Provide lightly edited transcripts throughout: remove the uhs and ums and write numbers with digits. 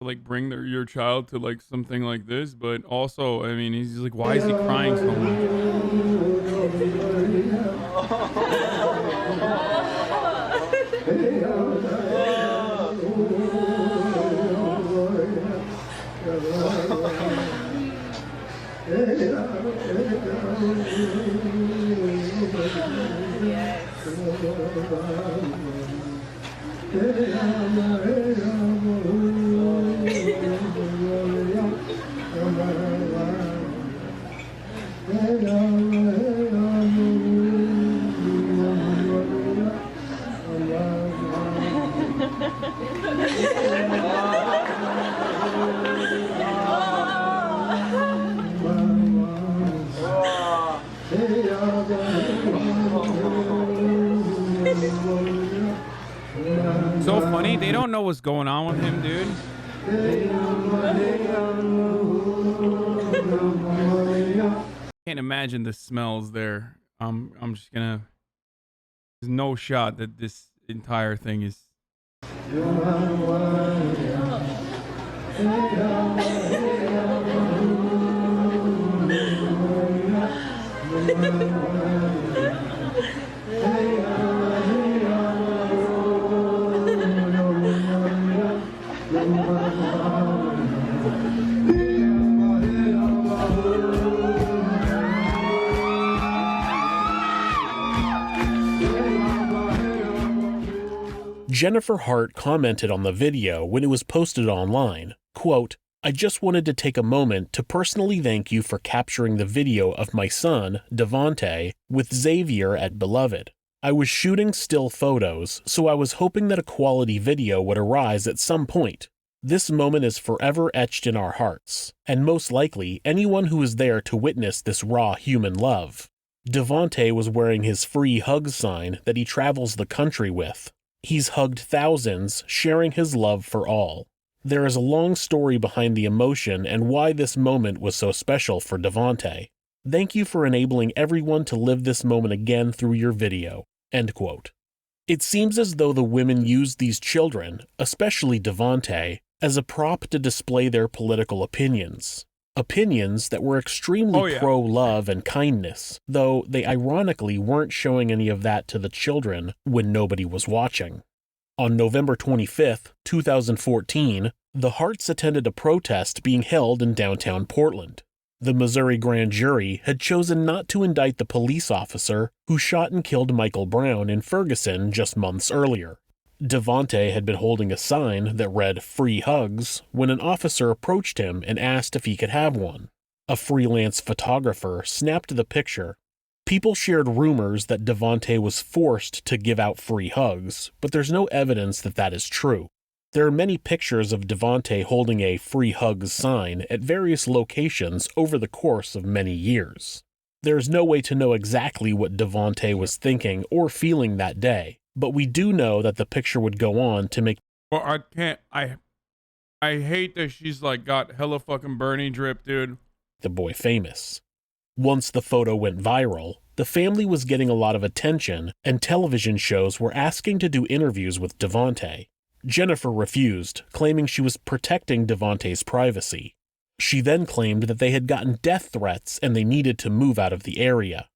like bring your child to like something like this, but also, I mean, he's like, why is he crying so much? So funny, they don't know what's going on with him, dude. Can't imagine the smells there. I'm just gonna. There's no shot that this entire thing is. Jennifer Hart commented on the video when it was posted online, quote, "I just wanted to take a moment to personally thank you for capturing the video of my son, Devontae, with Xavier at Beloved. I was shooting still photos, so I was hoping that a quality video would arise at some point. This moment is forever etched in our hearts, and most likely anyone who is there to witness this raw human love. Devontae was wearing his free hugs sign that he travels the country with. He's hugged thousands, sharing his love for all. There is a long story behind the emotion and why this moment was so special for Devontae. Thank you for enabling everyone to live this moment again through your video." End quote. It seems as though the women used these children, especially Devontae, as a prop to display their political opinions. Opinions that were extremely pro-love and kindness, though they ironically weren't showing any of that to the children when nobody was watching. On November 25, 2014, the Harts attended a protest being held in downtown Portland. The Missouri grand jury had chosen not to indict the police officer who shot and killed Michael Brown in Ferguson just months earlier. Devontae had been holding a sign that read "Free Hugs" when an officer approached him and asked if he could have one. A freelance photographer snapped the picture. People shared rumors that Devontae was forced to give out free hugs, but there's no evidence that that is true. There are many pictures of Devontae holding a "Free Hugs" sign at various locations over the course of many years. There's no way to know exactly what Devontae was thinking or feeling that day, but we do know that the picture would go on to make. Well, I can't. I hate that she's like got hella fucking Bernie drip, dude. The boy famous. Once the photo went viral, the family was getting a lot of attention, and television shows were asking to do interviews with Devontae. Jennifer refused, claiming she was protecting Devontae's privacy. She then claimed that they had gotten death threats and they needed to move out of the area.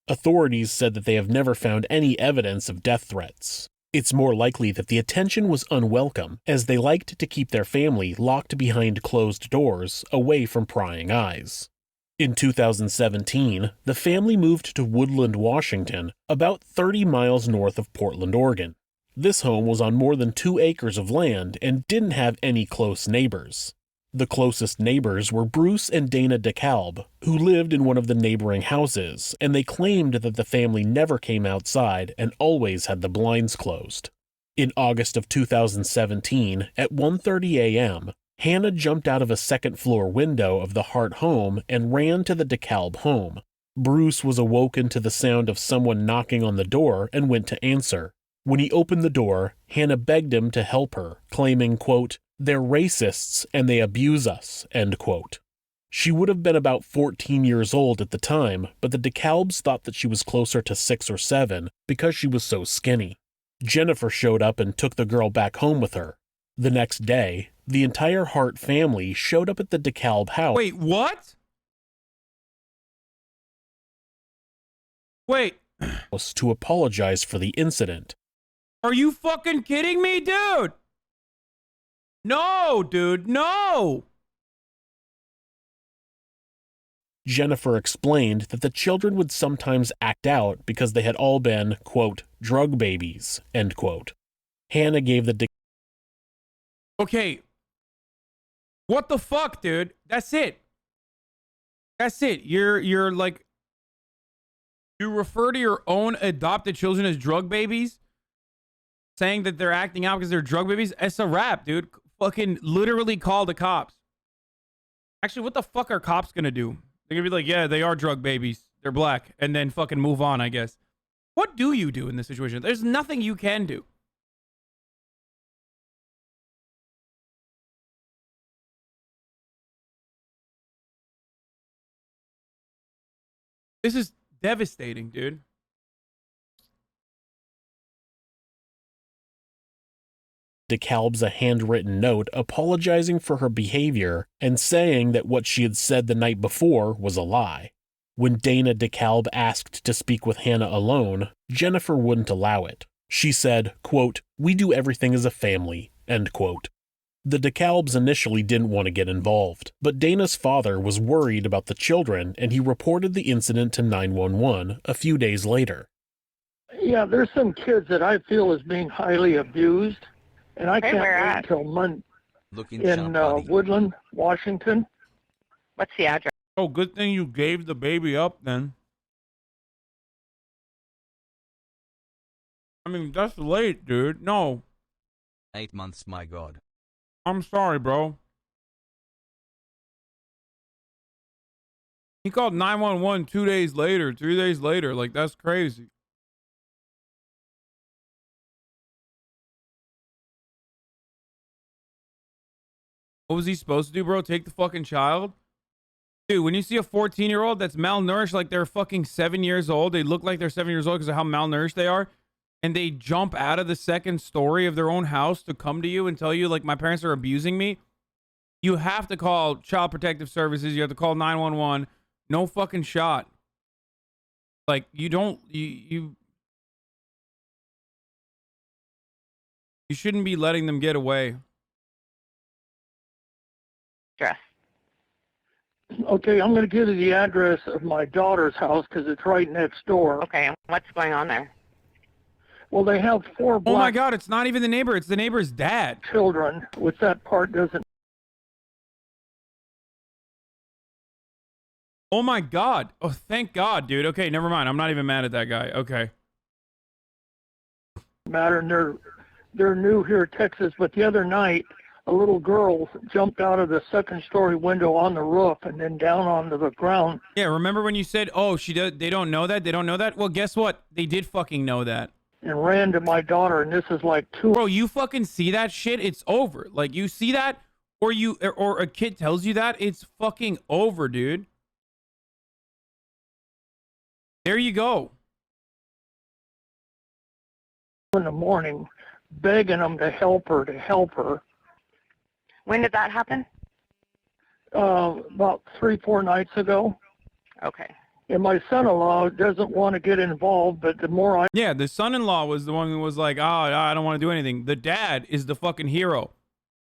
Authorities said that they have never found any evidence of death threats. It's more likely that the attention was unwelcome, as they liked to keep their family locked behind closed doors, away from prying eyes. In 2017, the family moved to Woodland, Washington, about 30 miles north of Portland, Oregon. This home was on more than 2 acres of land and didn't have any close neighbors. The closest neighbors were Bruce and Dana DeKalb, who lived in one of the neighboring houses, and they claimed that the family never came outside and always had the blinds closed. In August of 2017, at 1:30 a.m., Hannah jumped out of a second-floor window of the Hart home and ran to the DeKalb home. Bruce was awoken to the sound of someone knocking on the door and went to answer. When he opened the door, Hannah begged him to help her, claiming, quote, "They're racists and they abuse us," end quote. She would have been about 14 years old at the time, but the DeKalbs thought that she was closer to 6 or 7 because she was so skinny. Jennifer showed up and took the girl back home with her. The next day, The entire Hart family showed up at the DeKalb house. Wait, what? Wait. To apologize for the incident. Are you fucking kidding me, dude? No, dude, no. Jennifer explained that the children would sometimes act out because they had all been, quote, drug babies, end quote. Hannah gave the Okay. What the fuck, dude? That's it. That's it. You're like, you refer to your own adopted children as drug babies, saying that they're acting out because they're drug babies. It's a wrap, dude. Fucking literally call the cops. Actually, what the fuck are cops gonna do? They're gonna be like, yeah, they are drug babies. They're black. And then fucking move on, I guess. What do you do in this situation? There's nothing you can do. This is devastating, dude. DeKalb's a handwritten note apologizing for her behavior and saying that what she had said the night before was a lie. When Dana DeKalb asked to speak with Hannah alone, Jennifer wouldn't allow it. She said, quote, "We do everything as a family," end quote. The DeKalbs initially didn't want to get involved, but Dana's father was worried about the children and he reported the incident to 911 a few days later. Yeah, there's some kids that I feel is being highly abused, and I can't wait at? until Monday in Woodland, Washington. What's the address? Oh, good thing you gave the baby up then. I mean, that's late, dude. No. 8 months, my God. I'm sorry, bro. He called 911 2 days later, 3 days later. Like, that's crazy. What was he supposed to do, bro? Take the fucking child? Dude, when you see a 14-year-old that's malnourished like they're fucking 7 years old, they look like they're 7 years old because of how malnourished they are, and they jump out of the second story of their own house to come to you and tell you, like, my parents are abusing me, you have to call Child Protective Services. You have to call 911. No fucking shot. Like, you don't, you shouldn't be letting them get away. Address. Okay, I'm going to give you the address of my daughter's house because it's right next door. Okay, and what's going on there? Well, they have 4 Oh black my God, it's not even the neighbor. It's the neighbor's dad. children, which that part doesn't Oh my God. Oh, thank God, dude. Okay, never mind. I'm not even mad at that guy. Okay. matter, and they're new here in Texas. But the other night, a little girl jumped out of the second-story window on the roof and then down onto the ground. Yeah, remember when you said, oh, they don't know that? They don't know that? Well, guess what? They did fucking know that. And ran to my daughter, and this is like 2. Bro, you fucking see that shit, it's over. Like, you see that, or a kid tells you that, it's fucking over, dude. There you go. In the morning, begging them to help her. When did that happen? About 3-4 nights ago. Okay. And my son-in-law doesn't want to get involved, but the more I Yeah, the son-in-law was the one who was like, oh, I don't want to do anything. The dad is the fucking hero.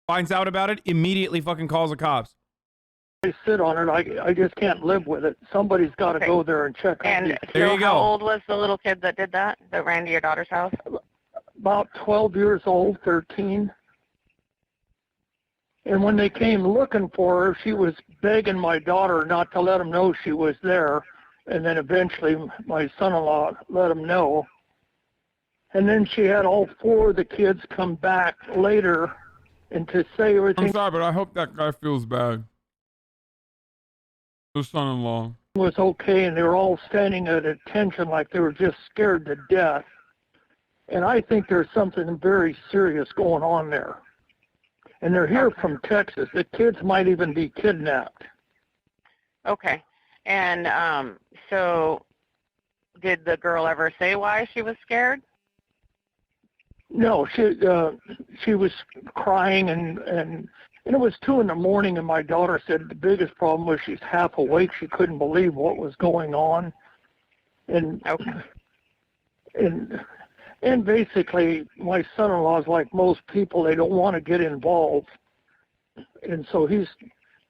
Finds out about it, immediately fucking calls the cops. sit on it, I just can't live with it. Somebody's got to go there and check on And me. There so you go. how old was the little kid that did that ran to your daughter's house? About 12 years old, 13. And when they came looking for her, she was begging my daughter not to let them know she was there. And then eventually my son-in-law let him know. And then she had all 4 of the kids come back later and to say everything I'm sorry, but I hope that guy feels bad. The son-in-law. was okay, and they were all standing at attention like they were just scared to death. And I think there's something very serious going on there. And they're here from Texas. The kids might even be kidnapped. Okay. And so did the girl ever say why she was scared? No, she was crying, and it was 2 a.m, and my daughter said the biggest problem was she's half awake. She couldn't believe what was going on, and and basically my son-in-law is like most people; they don't want to get involved, and so he's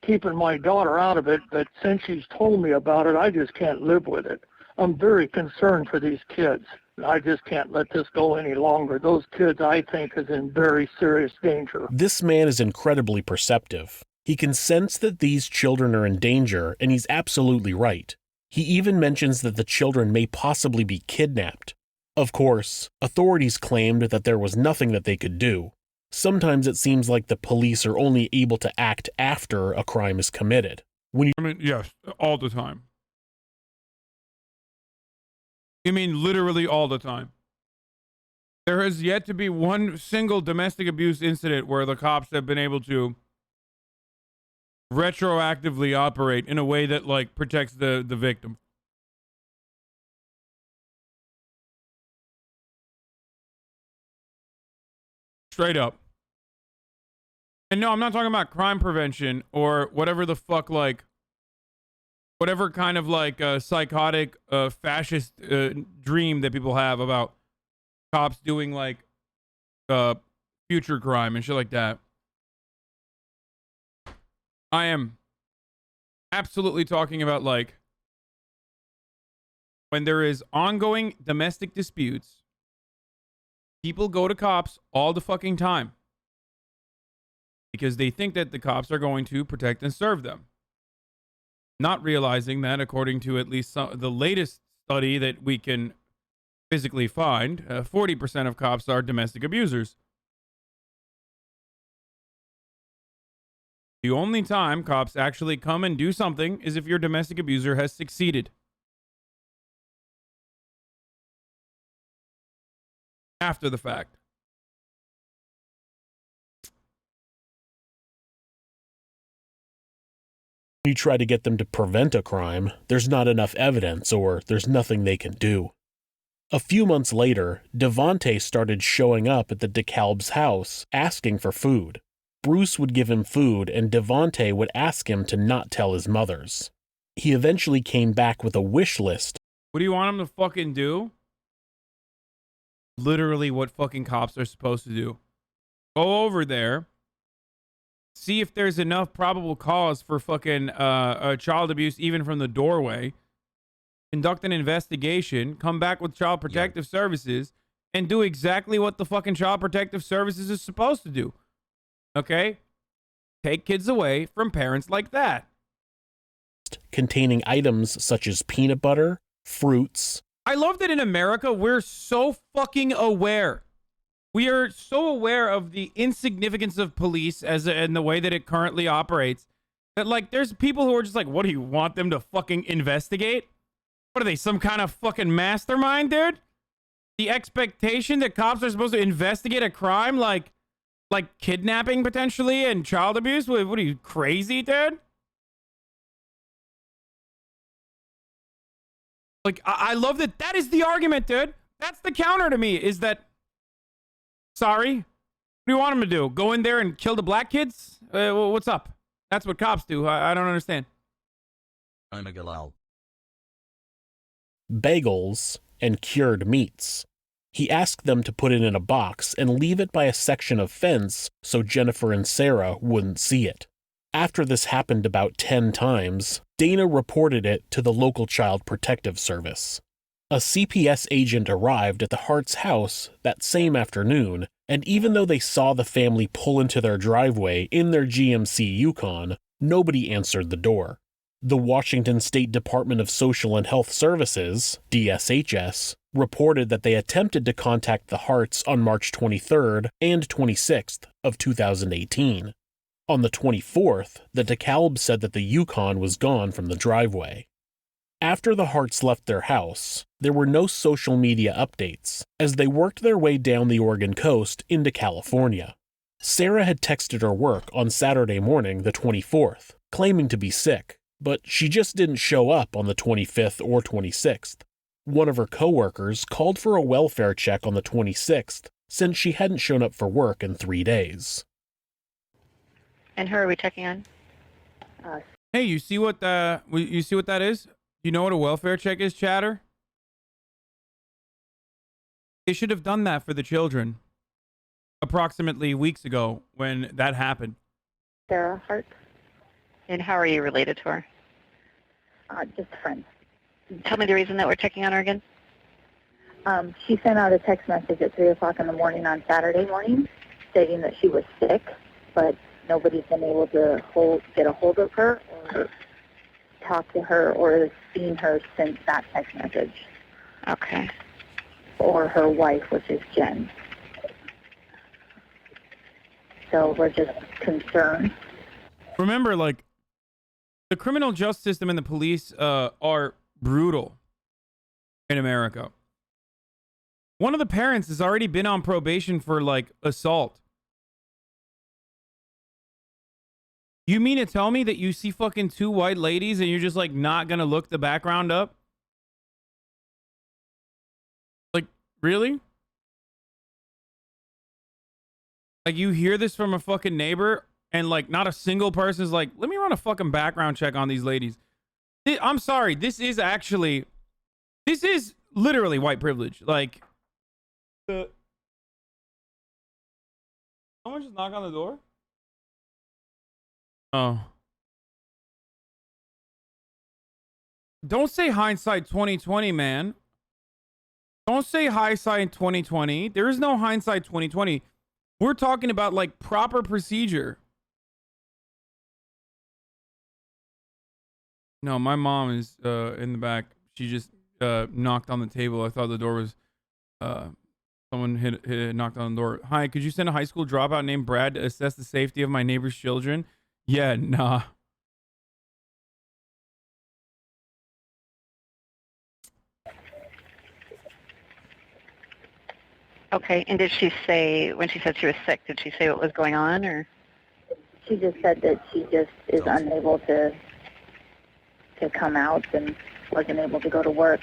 keeping my daughter out of it. But since she's told me about it, I just can't live with it. I'm very concerned for these kids. I just can't let this go any longer. Those kids, I think, is in very serious danger. This man is incredibly perceptive. He can sense that these children are in danger, and he's absolutely right. He even mentions that the children may possibly be kidnapped. Of course, authorities claimed that there was nothing that they could do. Sometimes it seems like the police are only able to act after a crime is committed. Yes, all the time. You mean literally all the time? There has yet to be one single domestic abuse incident where the cops have been able to retroactively operate in a way that, like, protects the victim. Straight up. And no, I'm not talking about crime prevention or whatever the fuck, like, whatever kind of like psychotic fascist dream that people have about cops doing like future crime and shit like that. I am absolutely talking about like when there is ongoing domestic disputes, people go to cops all the fucking time because they think that the cops are going to protect and serve them. Not realizing that, according to at least the latest study that we can physically find, 40% of cops are domestic abusers. The only time cops actually come and do something is if your domestic abuser has succeeded. After the fact. You try to get them to prevent a crime, there's not enough evidence or there's nothing they can do. A few months later, Devontae started showing up at the DeKalb's house asking for food. Bruce would give him food and Devontae would ask him to not tell his mothers. He eventually came back with a wish list. What do you want him to fucking do? Literally what fucking cops are supposed to do. Go over there. See if there's enough probable cause for fucking child abuse even from the doorway. Conduct an investigation. Come back with Child Protective Services and do exactly what the fucking Child Protective Services is supposed to do. Okay? Take kids away from parents like that. Containing items such as peanut butter, fruits. I love that in America we're so fucking aware. We are so aware of the insignificance of police and the way that it currently operates that, like, there's people who are just like, what do you want them to fucking investigate? What are they, some kind of fucking mastermind, dude? The expectation that cops are supposed to investigate a crime like kidnapping potentially and child abuse? What are you, crazy, dude? Like, I love that. That is the argument, dude. That's the counter to me, is that, sorry, what do you want them to do? Go in there and kill the black kids? What's up? That's what cops do. I don't understand. I'm a galal. Bagels and cured meats. He asked them to put it in a box and leave it by a section of fence so Jennifer and Sarah wouldn't see it. After this happened about 10 times, Dana reported it to the local Child Protective Service. A CPS agent arrived at the Hart's house that same afternoon, and even though they saw the family pull into their driveway in their GMC Yukon, nobody answered the door. The Washington State Department of Social and Health Services, DSHS, reported that they attempted to contact the Harts on March 23rd and 26th of 2018. On the 24th, the DeKalb said that the Yukon was gone from the driveway. After the Harts left their house, there were no social media updates as they worked their way down the Oregon coast into California. Sarah had texted her work on Saturday morning, the 24th, claiming to be sick, but she just didn't show up on the 25th or 26th. One of her coworkers called for a welfare check on the 26th, since she hadn't shown up for work in 3 days. And who are we checking on? Hey, you see what that is? You know what a welfare check is, chatter? They should have done that for the children approximately weeks ago when that happened. Sarah Hart. And how are you related to her? Just a friend. Tell me the reason that we're checking on her again. She sent out a text message at 3 o'clock in the morning on Saturday morning stating that she was sick, but nobody's been able to get a hold of her or talk to her or seen her since that text message. Okay. Or her wife, which is Jen. So we're just concerned. Remember, like, the criminal justice system and the police are brutal in America. One of the parents has already been on probation for, like, assault. You mean to tell me that you see fucking 2 white ladies and you're just, like, not gonna look the background up? Like, really? Like, you hear this from a fucking neighbor and, like, not a single person's like, let me run a fucking background check on these ladies. I'm sorry. This is literally white privilege. Like, someone just knock on the door? Oh. Don't say hindsight 2020, man. Don't say hindsight 2020. There is no hindsight 2020. We're talking about, like, proper procedure. No, my mom is in the back. She just knocked on the table. I thought the door was someone knocked on the door. Hi, could you send a high school dropout named Brad to assess the safety of my neighbor's children? Yeah, nah. Okay, and did she say, when she said she was sick, did she say what was going on, or? She just said that she just is unable to come out and wasn't able to go to work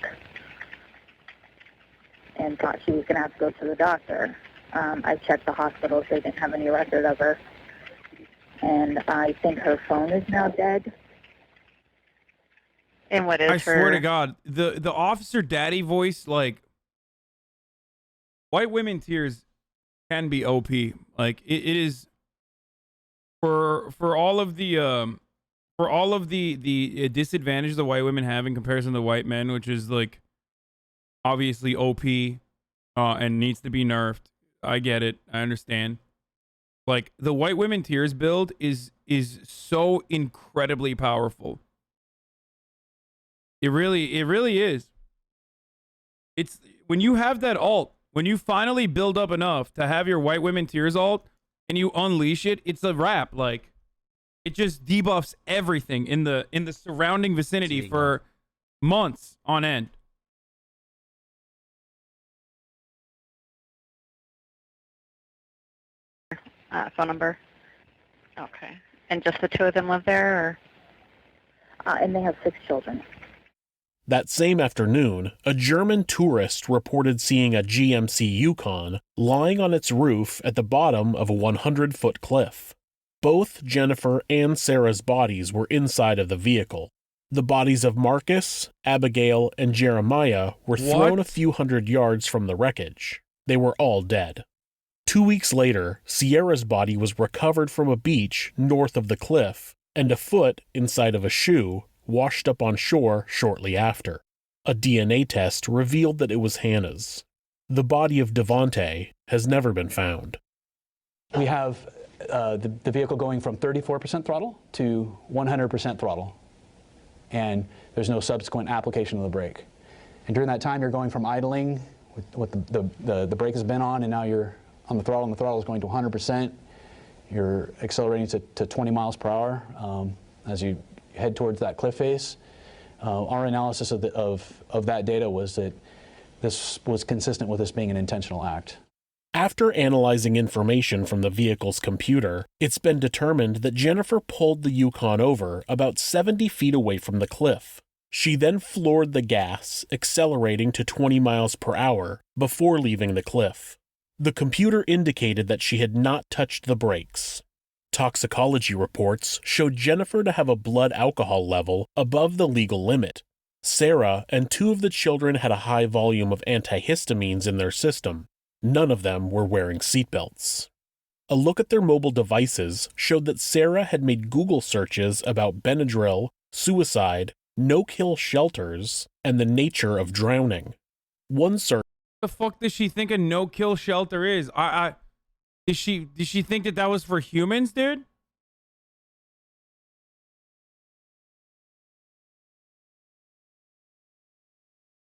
and thought she was going to have to go to the doctor. I checked the hospital, so they didn't have any record of her. And I think her phone is now dead. And what is I swear to God, the officer daddy voice, like, white women tears can be OP. Like, it is for all of the disadvantages the white women have in comparison to white men, which is, like, obviously OP and needs to be nerfed. I get it. I understand. Like, the white women tears build is so incredibly powerful. It really is. It's when you have that ult, when you finally build up enough to have your white women tears ult and you unleash it, it's a wrap. Like, it just debuffs everything in the surrounding vicinity for months on end. Phone number? Okay. And just the 2 of them live there, or? And they have 6 children. That same afternoon, a German tourist reported seeing a GMC Yukon lying on its roof at the bottom of a 100-foot cliff. Both Jennifer and Sarah's bodies were inside of the vehicle. The bodies of Marcus, Abigail, and Jeremiah were thrown a few hundred yards from the wreckage. They were all dead. 2 weeks later, Sierra's body was recovered from a beach north of the cliff, and a foot inside of a shoe washed up on shore shortly after. A DNA test revealed that it was Hannah's. The body of Devontae has never been found. We have the vehicle going from 34% throttle to 100% throttle, and there's no subsequent application of the brake. And during that time, you're going from idling with the brake has been on, and now you're on the throttle, and the throttle is going to 100%. You're accelerating to 20 miles per hour as you head towards that cliff face. Our analysis of that data was that this was consistent with this being an intentional act. After analyzing information from the vehicle's computer, it's been determined that Jennifer pulled the Yukon over about 70 feet away from the cliff. She then floored the gas, accelerating to 20 miles per hour before leaving the cliff. The computer indicated that she had not touched the brakes. Toxicology reports showed Jennifer to have a blood alcohol level above the legal limit. Sarah and 2 of the children had a high volume of antihistamines in their system. None of them were wearing seatbelts. A look at their mobile devices showed that Sarah had made Google searches about Benadryl, suicide, no-kill shelters, and the nature of drowning. One search The fuck does she think a no-kill shelter is? Did she think that was for humans, dude?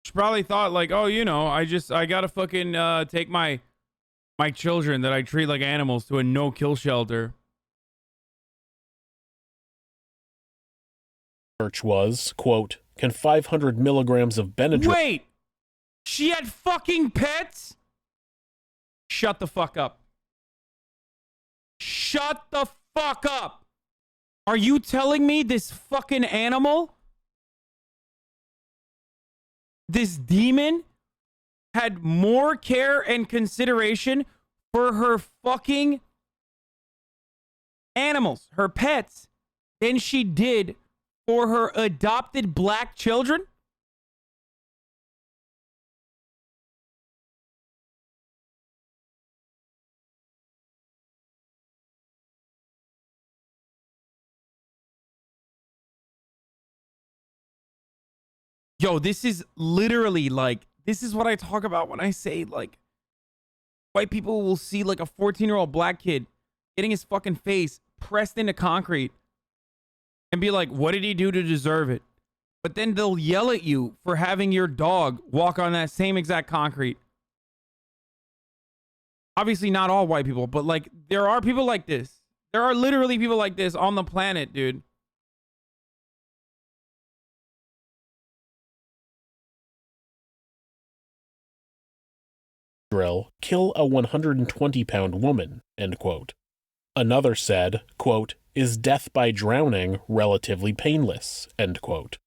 She probably thought like, oh, you know, I gotta fucking take my children that I treat like animals to a no-kill shelter. search was, quote, can 500 milligrams of Benadryl... Wait! She had fucking pets? Shut the fuck up. Shut the fuck up. Are you telling me this fucking animal, this demon, had more care and consideration for her fucking animals, her pets, than she did for her adopted black children? Yo, this is literally like, this is what I talk about when I say like, white people will see like a 14-year-old black kid getting his fucking face pressed into concrete and be like, what did he do to deserve it? But then they'll yell at you for having your dog walk on that same exact concrete. Obviously not all white people, but like there are people like this. There are literally people like this on the planet, dude. kill a 120-pound woman, end quote. Another said, quote, is death by drowning relatively painless, end quote.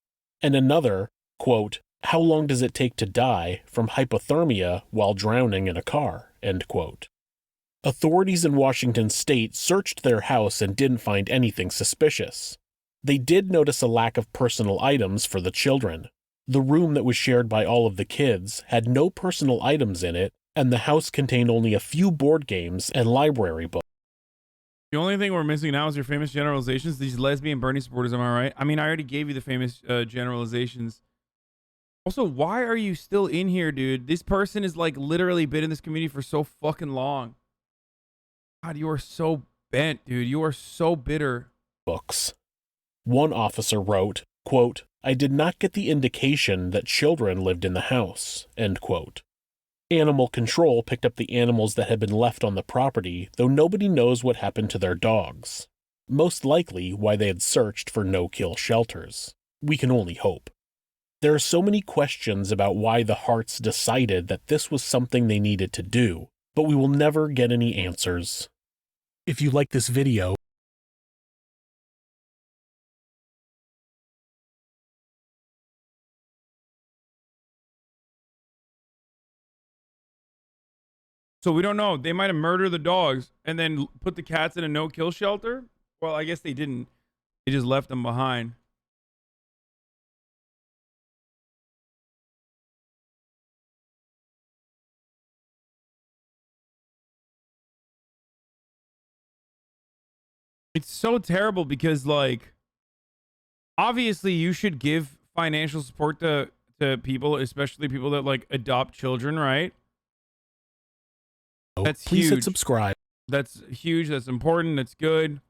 And another, quote, how long does it take to die from hypothermia while drowning in a car, end quote. Authorities in Washington state searched their house and didn't find anything suspicious. They did notice a lack of personal items for the children. The room that was shared by all of the kids had no personal items in it, and the house contained only a few board games and library books. The only thing we're missing now is your famous generalizations. These lesbian Bernie supporters, am I right? I mean, I already gave you the famous generalizations. Also, why are you still in here, dude? This person is like literally been in this community for so fucking long. God, you are so bent, dude. You are so bitter. Books. One officer wrote, quote, I did not get the indication that children lived in the house, end quote. Animal control picked up the animals that had been left on the property, though nobody knows what happened to their dogs. Most likely why they had searched for no-kill shelters. We can only hope. There are so many questions about why the Harts decided that this was something they needed to do, but we will never get any answers. If you like this video, So we don't know. They might have murdered the dogs and then put the cats in a no-kill shelter. Well, I guess they didn't. They just left them behind. It's so terrible because, like, obviously you should give financial support to people, especially people that, like, adopt children, right? That's please huge. hit subscribe. That's huge. That's important. That's good.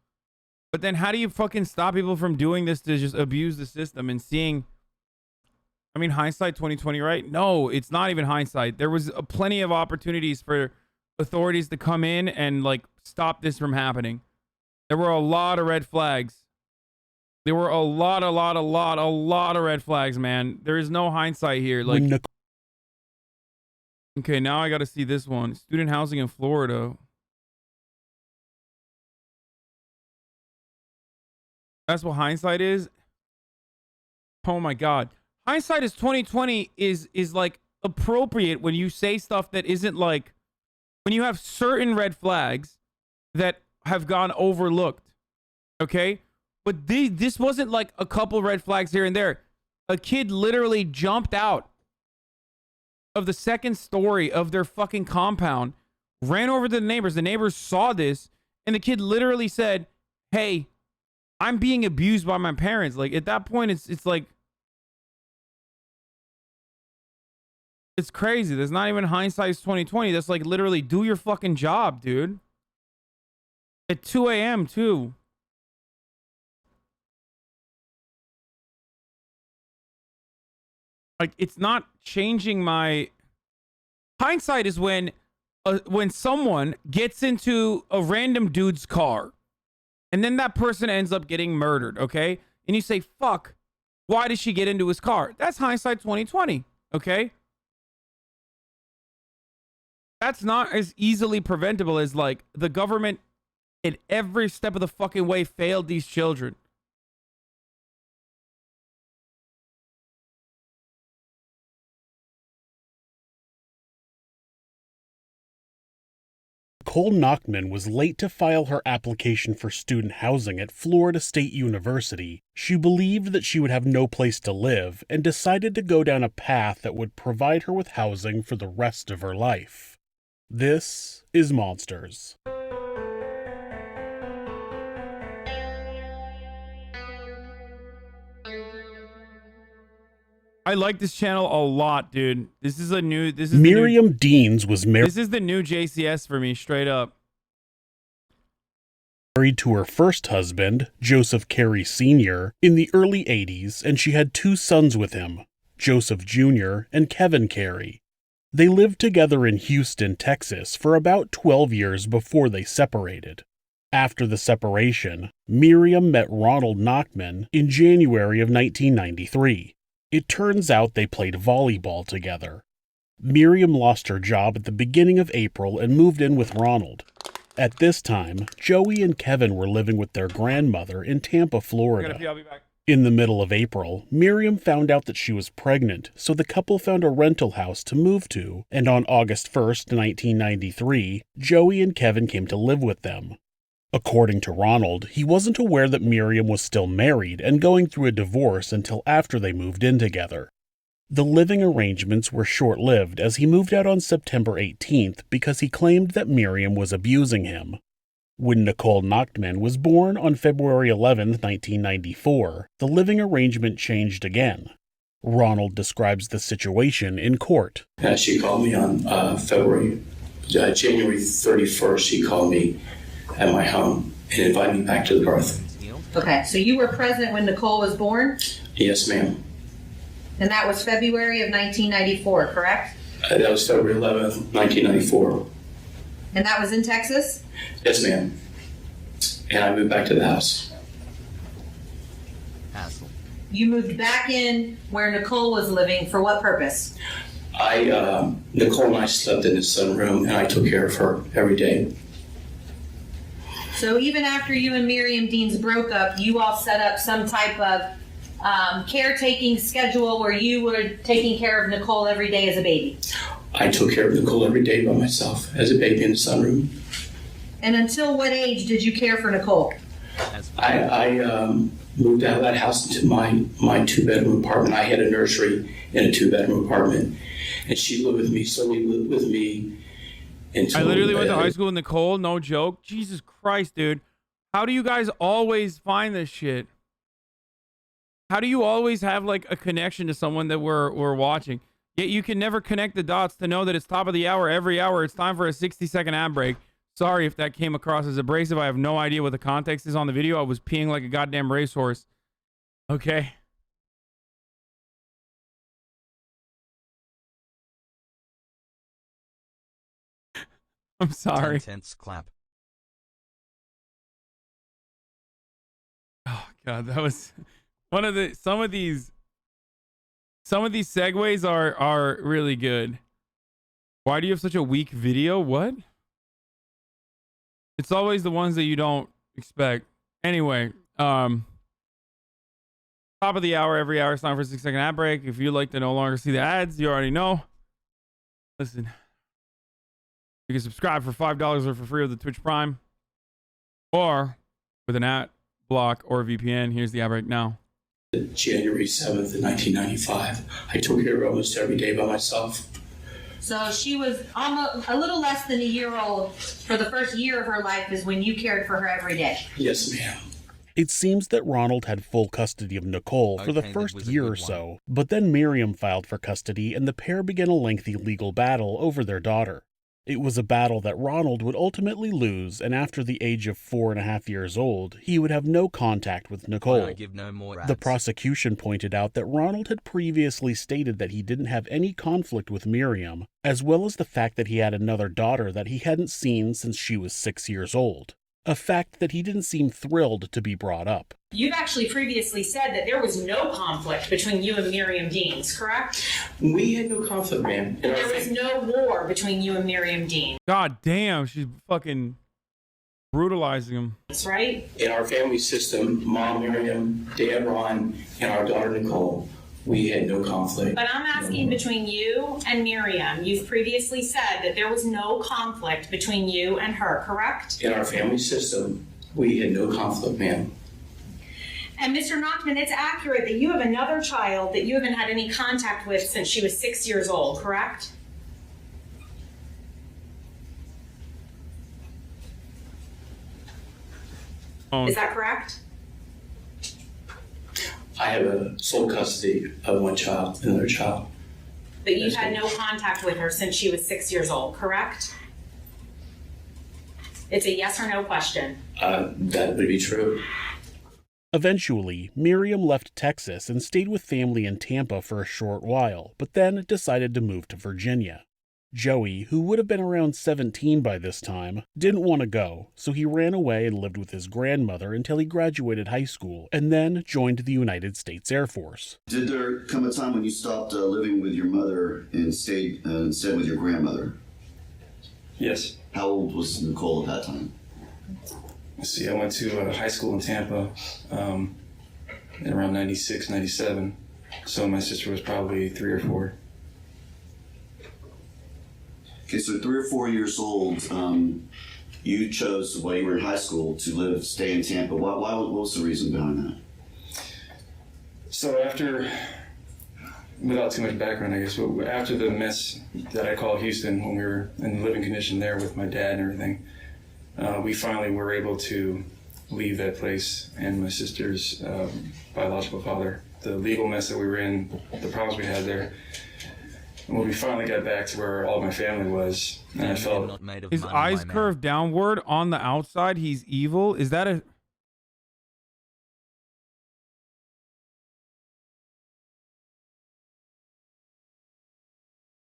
But then how do you fucking stop people from doing this to just abuse the system and seeing... I mean, hindsight 2020, right? No, it's not even hindsight. There was plenty of opportunities for authorities to come in and, like, stop this from happening. There were a lot of red flags. There were a lot of red flags, man. There is no hindsight here. Like, okay, now I got to see this one. Student housing in Florida. That's what hindsight is. Oh my God. Hindsight is 2020 is like appropriate when you say stuff that isn't like when you have certain red flags that have gone overlooked, okay? But this wasn't like a couple red flags here and there. A kid literally jumped out of the second story of their fucking compound, ran over to the neighbors. The neighbors saw this, and the kid literally said, hey, I'm being abused by my parents. Like, at that point, it's like, it's crazy. There's not even hindsight's 2020. That's like literally do your fucking job, dude. At 2 a.m. too. Like, it's not changing my hindsight is when someone gets into a random dude's car and then that person ends up getting murdered, okay? And you say, fuck, why did she get into his car? That's hindsight 2020, okay? That's not as easily preventable as like the government at every step of the fucking way failed these children. Nicole Nachman was late to file her application for student housing at Florida State University. She believed that she would have no place to live and decided to go down a path that would provide her with housing for the rest of her life. This is Monsters. I like this channel a lot, dude. This is Miriam Deans was This is the new JCS for me, straight up. Married to her first husband, Joseph Carey Sr., in the early 80s, and she had 2 sons with him, Joseph Jr. and Kevin Carey. They lived together in Houston, Texas, for about 12 years before they separated. After the separation, Miriam met Ronald Nachman in January of 1993. It turns out they played volleyball together. Miriam lost her job at the beginning of April and moved in with Ronald. At this time, Joey and Kevin were living with their grandmother in Tampa, Florida. I'll be back. In the middle of April, Miriam found out that she was pregnant, so the couple found a rental house to move to, and on August 1st, 1993, Joey and Kevin came to live with them. According to Ronald, he wasn't aware that Miriam was still married and going through a divorce until after they moved in together. The living arrangements were short-lived as he moved out on September 18th because he claimed that Miriam was abusing him. When Nicole Nachman was born on February 11, 1994, the living arrangement changed again. Ronald describes the situation in court. She called me on January 31st. She called me at my home and invited me back to the birth. Okay, so you were present when Nicole was born? Yes, ma'am. And that was February of 1994, correct? That was February 11th, 1994. And that was in Texas? Yes, ma'am. And I moved back to the house. Hassle. You moved back in where Nicole was living for what purpose? Nicole and I slept in the sunroom, and I took care of her every day. So even after you and Miriam Deans broke up, you all set up some type of caretaking schedule where you were taking care of Nicole every day as a baby? I took care of Nicole every day by myself as a baby in the sunroom. And until what age did you care for Nicole? I moved out of that house into my 2-bedroom apartment. I had a nursery in a 2-bedroom apartment, and she lived with me, so we lived with me until... I literally went to high school with Nicole, no joke. Jesus Christ, dude. How do you guys always find this shit? How do you always have like a connection to someone that we're watching? Yet you can never connect the dots to know that it's top of the hour every hour. It's time for a 60-second ad break. Sorry if that came across as abrasive. I have no idea what the context is on the video. I was peeing like a goddamn racehorse. Okay. I'm sorry. Intense clap. Oh god, that was one of the some of these segues are really good. Why do you have such a weak video? What? It's always the ones that you don't expect. Anyway, top of the hour, every hour, it's time for a 6-second ad break. If you'd like to no longer see the ads, you already know. Listen. You can subscribe for $5 or for free with the Twitch Prime, or with an ad block or a VPN. Here's the ad right now. January 7th, 1995. I took care of her almost every day by myself. So she was almost a little less than a year old. For the first year of her life is when you cared for her every day. Yes, ma'am. It seems that Ronald had full custody of Nicole for the first year or so, but then Miriam filed for custody and the pair began a lengthy legal battle over their daughter. It was a battle that Ronald would ultimately lose, and after the age of 4.5 years old, he would have no contact with Nicole. The prosecution pointed out that Ronald had previously stated that he didn't have any conflict with Miriam, as well as the fact that he had another daughter that he hadn't seen since she was 6 years old. A fact that he didn't seem thrilled to be brought up. You've actually previously said that there was no conflict between you and Miriam Deans, correct? We had no conflict, ma'am. There was no war between you and Miriam Dean. God damn, she's fucking brutalizing him. That's right. In our family system, Mom Miriam, Dad Ron, and our daughter Nicole, we had no conflict. But I'm asking between you and Miriam. You've previously said that there was no conflict between you and her, correct? In our family system, we had no conflict, ma'am. And Mr. Nachman, it's accurate that you have another child that you haven't had any contact with since she was 6 years old, correct? Is that correct? I have a sole custody of one child, another child. But you've had no contact with her since she was 6 years old, correct? It's a yes or no question. That would be true. Eventually, Miriam left Texas and stayed with family in Tampa for a short while, but then decided to move to Virginia. Joey, who would have been around 17 by this time, didn't want to go, so he ran away and lived with his grandmother until he graduated high school and then joined the United States Air Force. Did there come a time when you stopped living with your mother and stayed instead with your grandmother? Yes. How old was Nicole at that time? Let's see, I went to high school in Tampa around 96, 97. So my sister was probably 3 or 4. Okay, so 3 or 4 years old, you chose, while you were in high school, to stay in Tampa. What was the reason behind that? So without too much background, I guess, but after the mess that I call Houston, when we were in living condition there with my dad and everything, we finally were able to leave that place and my sister's biological father. The legal mess that we were in, the problems we had there. And when we finally got back to where all my family was, and I felt his eyes curved downward on the outside. He's evil. Is that a?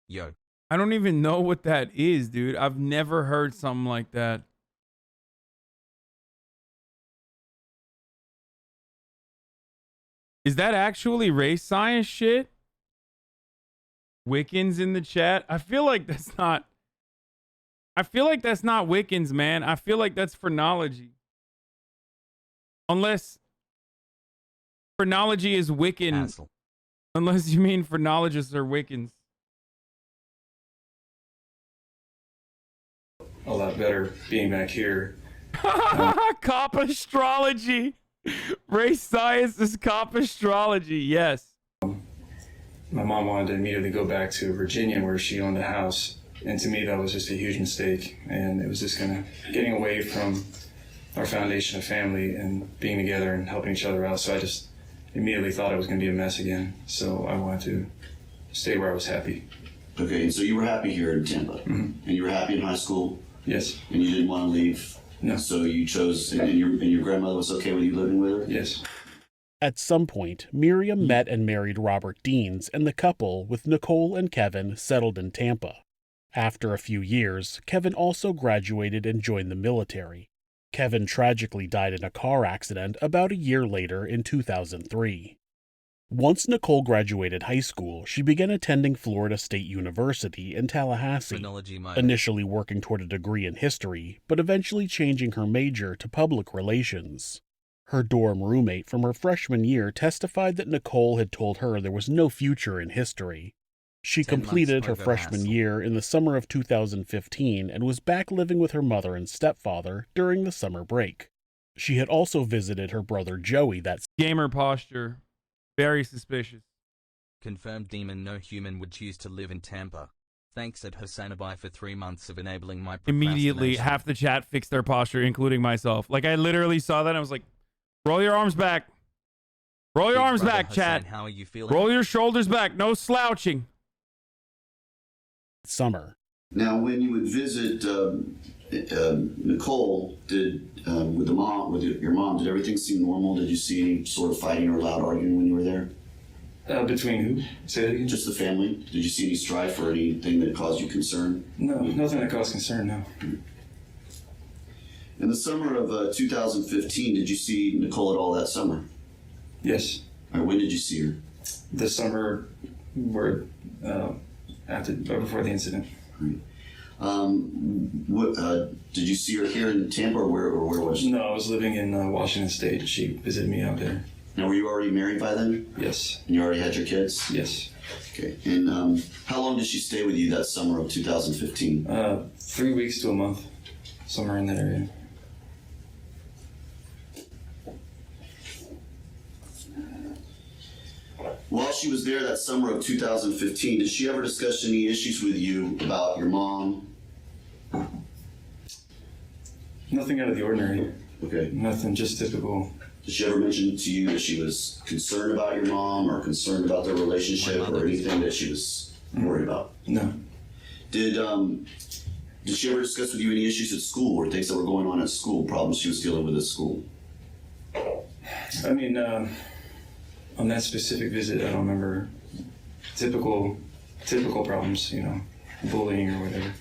Yo. I don't even know what that is, dude. I've never heard something like that. Is that actually race science shit? Wiccans in the chat. I feel like that's not Wiccans, man. I feel like that's phrenology. Unless phrenology is Wiccan. Hassle. Unless you mean phrenologists are Wiccans. a lot better being back here. Cop astrology. Race science is cop astrology. Yes. My mom wanted to immediately go back to Virginia where she owned a house. And to me, that was just a huge mistake. And it was just kind of getting away from our foundation of family and being together and helping each other out. So I just immediately thought it was going to be a mess again. So I wanted to stay where I was happy. Okay, and so you were happy here in Tampa. Mm-hmm. And you were happy in high school. Yes. And you didn't want to leave. No. So you chose, and your grandmother was okay with you living with her? Yes. At some point, Miriam met and married Robert Deans, and the couple, with Nicole and Kevin, settled in Tampa. After a few years, Kevin also graduated and joined the military. Kevin tragically died in a car accident about a year later in 2003. Once Nicole graduated high school, she began attending Florida State University in Tallahassee, initially working toward a degree in history, but eventually changing her major to public relations. Her dorm roommate from her freshman year testified that Nicole had told her there was no future in history. She 10 months completed her over the freshman hassle. year in the summer of 2015 and was back living with her mother and stepfather during the summer break. She had also visited her brother Joey that Gamer posture. Very suspicious. Confirmed demon, no human would choose to live in Tampa. Thanks at Hasanabi for 3 months of enabling my Immediately, procrastination. half the chat fixed their posture, including myself. Like, I literally saw that and I was like, roll your arms back. Roll your Big arms brother back, chat. Hassan, how are you feeling? Roll your shoulders back. No slouching. summer. Now, when you would visit Nicole, with your mom, did everything seem normal? Did you see any sort of fighting or loud arguing when you were there? Between who? Say that again? Just the family. Did you see any strife or anything that caused you concern? No, nothing that caused concern, no. In the summer of 2015, did you see Nicole at all that summer? Yes. All right, when did you see her? The summer where, before the incident. Right. Did you see her here in Tampa, or where was she? No, I was living in Washington State. She visited me out there. Now, were you already married by then? Yes. And you already had your kids? Yes. Okay. And how long did she stay with you that summer of 2015? 3 weeks to a month, somewhere in that area. While she was there that summer of 2015, did she ever discuss any issues with you about your mom? Nothing out of the ordinary. Okay. Nothing, just typical. Did she ever mention to you that she was concerned about your mom or concerned about their relationship or anything that she was worried about? No. Did she ever discuss with you any issues at school or things that were going on at school, problems she was dealing with at school? I mean, on that specific visit, I don't remember typical problems, bullying or whatever.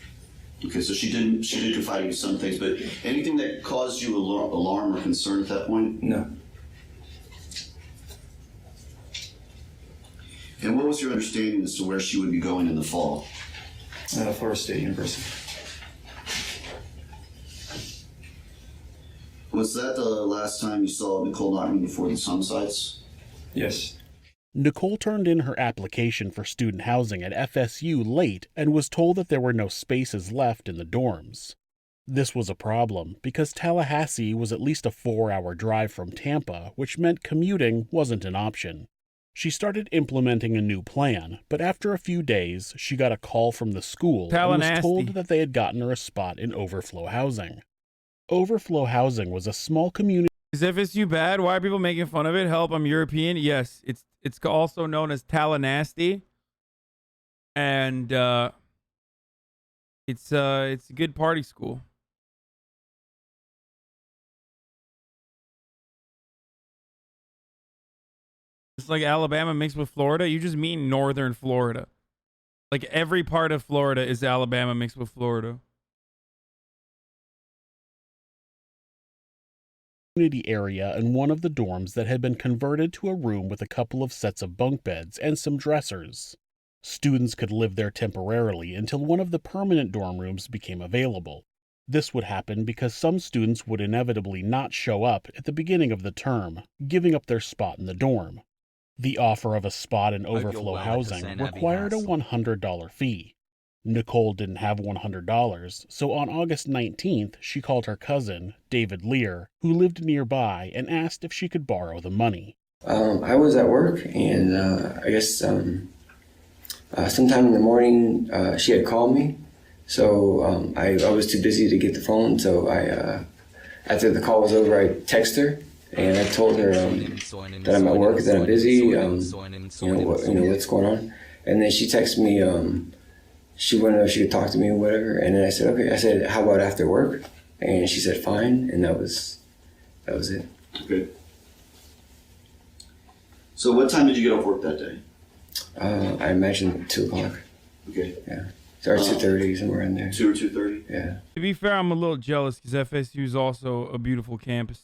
Okay, so she did confide in you some things, but anything that caused you alarm or concern at that point? No. And what was your understanding as to where she would be going in the fall? Florida State University. Was that the last time you saw Nicole Knockman before the sun sites? Yes. Nicole turned in her application for student housing at FSU late and was told that there were no spaces left in the dorms. This was a problem because Tallahassee was at least a 4-hour drive from Tampa, which meant commuting wasn't an option. She started implementing a new plan, but after a few days, she got a call from the school and was told that they had gotten her a spot in Overflow Housing. Overflow Housing was a small community. Is FSU bad? Why are people making fun of it? Help, I'm European. Yes, it's also known as Tallahassee, and it's a good party school. It's like Alabama mixed with Florida. You just mean northern Florida. Like every part of Florida is Alabama mixed with Florida. Community area in one of the dorms that had been converted to a room with a couple of sets of bunk beds and some dressers. Students could live there temporarily until one of the permanent dorm rooms became available. This would happen because some students would inevitably not show up at the beginning of the term, giving up their spot in the dorm. The offer of a spot in Overflow Housing required a $100 fee. Nicole didn't have $100, so on August 19th, she called her cousin, David Lear, who lived nearby, and asked if she could borrow the money. I was at work, and I guess sometime in the morning, she had called me. So I was too busy to get the phone, so after the call was over, I texted her, and I told her that I'm at work, that I'm busy, what's going on. And then she texted me, she wanted to know if she could talk to me or whatever. And then I said, okay. I said, how about after work? And she said, fine. And that was it. Okay. So what time did you get off work that day? I imagine 2 o'clock. Okay. Yeah. Or 2:30, somewhere in there. 2 or 2:30? Yeah. To be fair, I'm a little jealous because FSU is also a beautiful campus.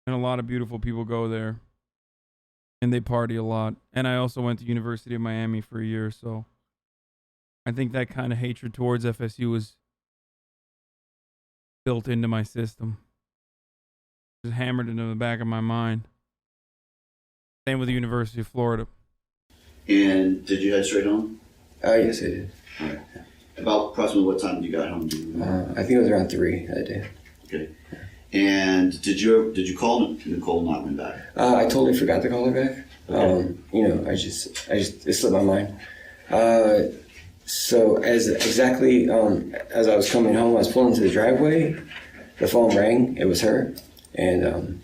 And a lot of beautiful people go there. And they party a lot. And I also went to University of Miami for a year, so I think that kind of hatred towards FSU was built into my system. Just hammered into the back of my mind. Same with the University of Florida. And did you head straight home? Yes, I did. All right. About approximately what time did you get home? Do you remember? I think it was around 3 that day. Okay. And did you call Nicole not went back? I totally forgot to call her back. Okay. It slipped my mind. So as I was coming home, I was pulling into the driveway. The phone rang. It was her, and then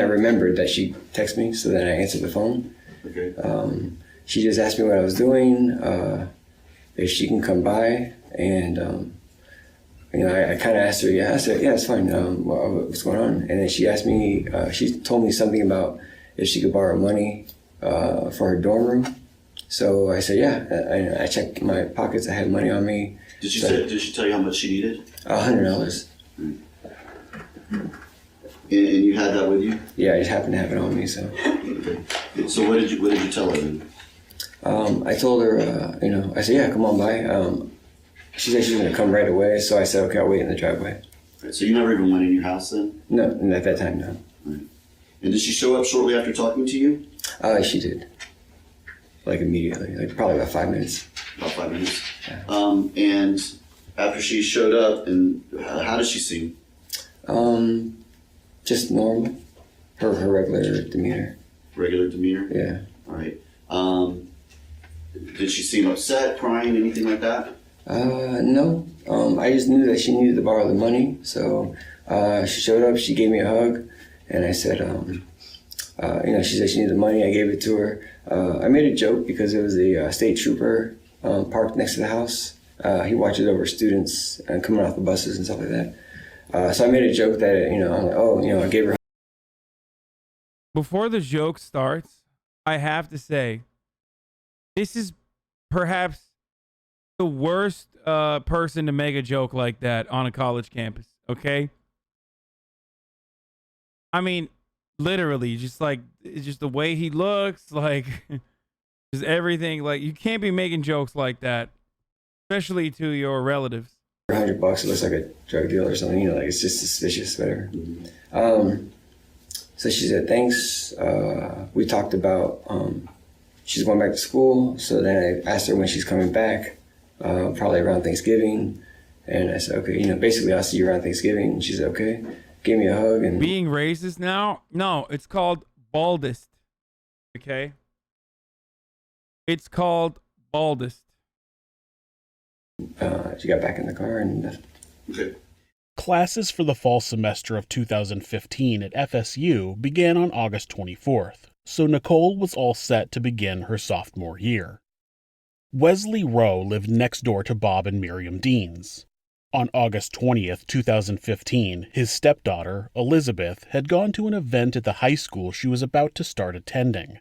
I remembered that she texted me. So then I answered the phone. Okay. She just asked me what I was doing, if she can come by, and I kind of asked her. Yeah, I said, yeah, it's fine. What's going on? And then she asked me. She told me something about if she could borrow money for her dorm room. So I said, yeah. I checked my pockets. I had money on me. Did she tell you how much she needed? $100. And you had that with you? Yeah, I just happened to have it on me. So. Okay. So what did you tell her then? I told her, I said, yeah, come on by. She said she was gonna come right away. So I said, okay, I'll wait in the driveway. Right, so you never even went in your house then? No, at that time, no. Right. And did she show up shortly after talking to you? She did. Like immediately, like probably about 5 minutes. About 5 minutes. Yeah. And after she showed up, and how did she seem? Just normal. Her regular demeanor. Regular demeanor? Yeah. All right. Did she seem upset, crying, anything like that? No. I just knew that she needed to borrow the money, so she showed up. She gave me a hug, and I said, she said she needed the money. I gave it to her. I made a joke because it was a state trooper parked next to the house. He watches over students coming off the buses and stuff like that. So I made a joke that, I'm like, I gave her. Before the joke starts, I have to say, this is perhaps the worst person to make a joke like that on a college campus, okay? I mean, literally, just like, it's just the way he looks, like, just everything. Like, you can't be making jokes like that, especially to your relatives. $100, it looks like a drug deal or something, like it's just suspicious, whatever. So she said, thanks. We talked about, she's going back to school. So then I asked her when she's coming back, probably around Thanksgiving. And I said, okay, basically I'll see you around Thanksgiving. And she said, okay. Gave me a hug. And being racist now? No, it's called baldest. Okay? It's called baldest. She got back in the car and left. Okay. Classes for the fall semester of 2015 at FSU began on August 24th, so Nicole was all set to begin her sophomore year. Wesley Rowe lived next door to Bob and Miriam Deans. On August 20th, 2015, his stepdaughter, Elizabeth, had gone to an event at the high school she was about to start attending.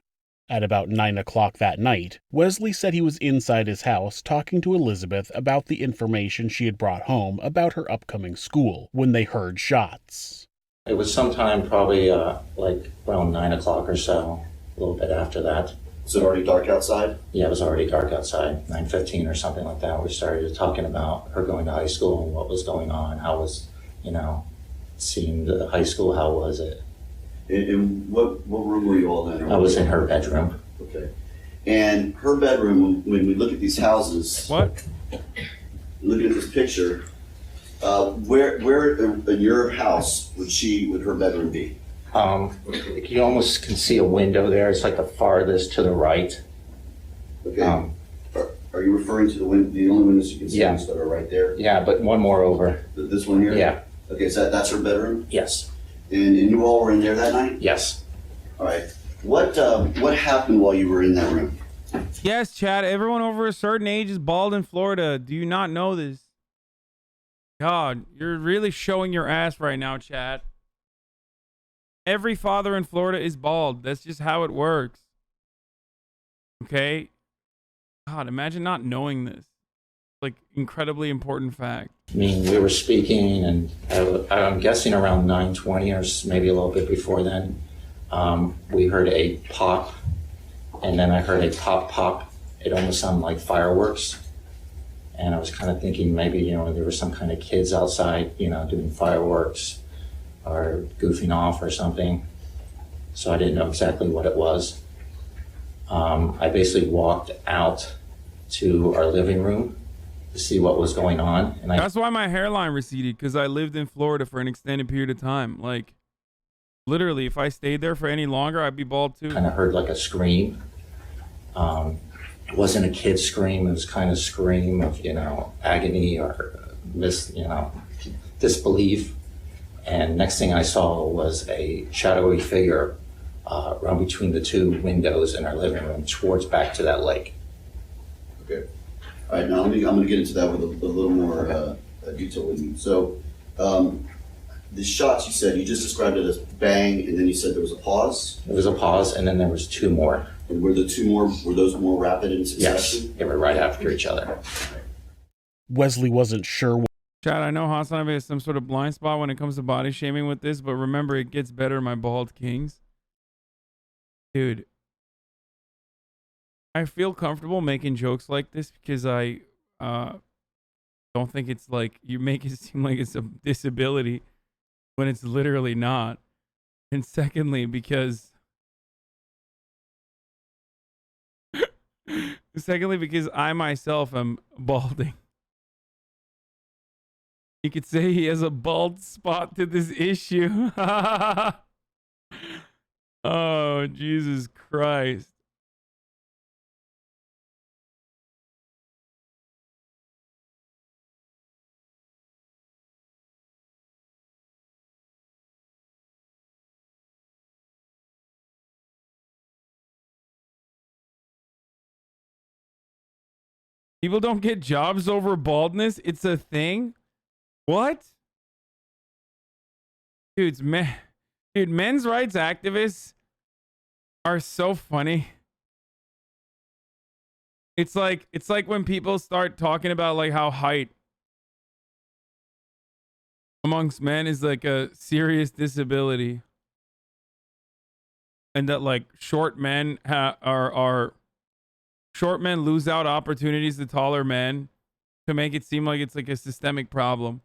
At about 9 o'clock that night, Wesley said he was inside his house talking to Elizabeth about the information she had brought home about her upcoming school when they heard shots. It was sometime probably like around 9 o'clock or so, a little bit after that. Was it already dark outside? Yeah, it was already dark outside, 9:15 or something like that. We started talking about her going to high school and what was going on, how was, seeing the high school, how was it? In what room were you all in? I was in her bedroom. Okay. And her bedroom, when we look at these houses, looking at this picture, where in your house would her bedroom be? You almost can see a window there. It's like the farthest to the right. Okay. Are you referring to the only windows you can see that are right there? Yeah, but one more over. This one here? Yeah. Okay, so that's her bedroom? Yes. And you all were in there that night? Yes. All right. What happened while you were in that room? Yes, Chad. Everyone over a certain age is bald in Florida. Do you not know this? God, you're really showing your ass right now, Chad. Every father in Florida is bald. That's just how it works. Okay? God, imagine not knowing this. Like, incredibly important fact. I mean, we were speaking, and I'm guessing around 9:20 or maybe a little bit before then, we heard a pop, and then I heard a pop, pop. It almost sounded like fireworks. And I was kind of thinking maybe, there were some kind of kids outside, doing fireworks or goofing off or something. So I didn't know exactly what it was. I basically walked out to our living room to see what was going on. And That's why my hairline receded, because I lived in Florida for an extended period of time. Like, literally, if I stayed there for any longer, I'd be bald too. kind of heard like a scream. It wasn't a kid's scream. It was kind of scream of, agony or disbelief. And next thing I saw was a shadowy figure run between the two windows in our living room towards back to that lake. Okay. All right, now I'm going to get into that with a little more detail with you. So, the shots you said, you just described it as bang, and then you said there was a pause? There was a pause, and then there was two more. And were those more rapid in succession? Yes, they were right after each other. Wesley wasn't sure. Chad, I know Hasanabi has some sort of blind spot when it comes to body shaming with this, but remember, it gets better, my bald kings. Dude, I feel comfortable making jokes like this because I don't think it's like, you make it seem like it's a disability when it's literally not. And secondly, because I myself am balding. You could say he has a bald spot to this issue. Oh, Jesus Christ. People don't get jobs over baldness. It's a thing. What? Dude, men's rights activists are so funny. It's like when people start talking about like how height amongst men is like a serious disability, and that like short men short men lose out opportunities to taller men, to make it seem like it's like a systemic problem.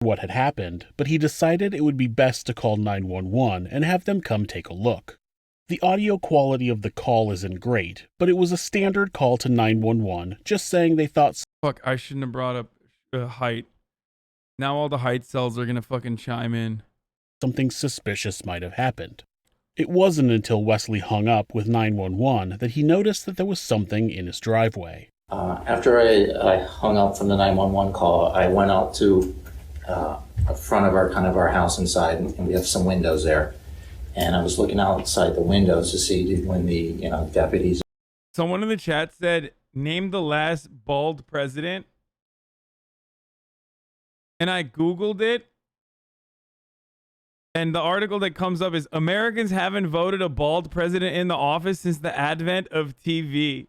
What had happened, but he decided it would be best to call 911 and have them come take a look. The audio quality of the call isn't great, but it was a standard call to 911, just saying they thought... Fuck, I shouldn't have brought up height. Now all the height cells are gonna fucking chime in. Something suspicious might have happened. It wasn't until Wesley hung up with 911 that he noticed that there was something in his driveway. After I hung up from the 911 call, I went out to the front of our house inside, and we have some windows there. And I was looking outside the windows to see when the deputies. Someone in the chat said, "Name the last bald president." And I Googled it. And the article that comes up is, Americans haven't voted a bald president in the office since the advent of TV.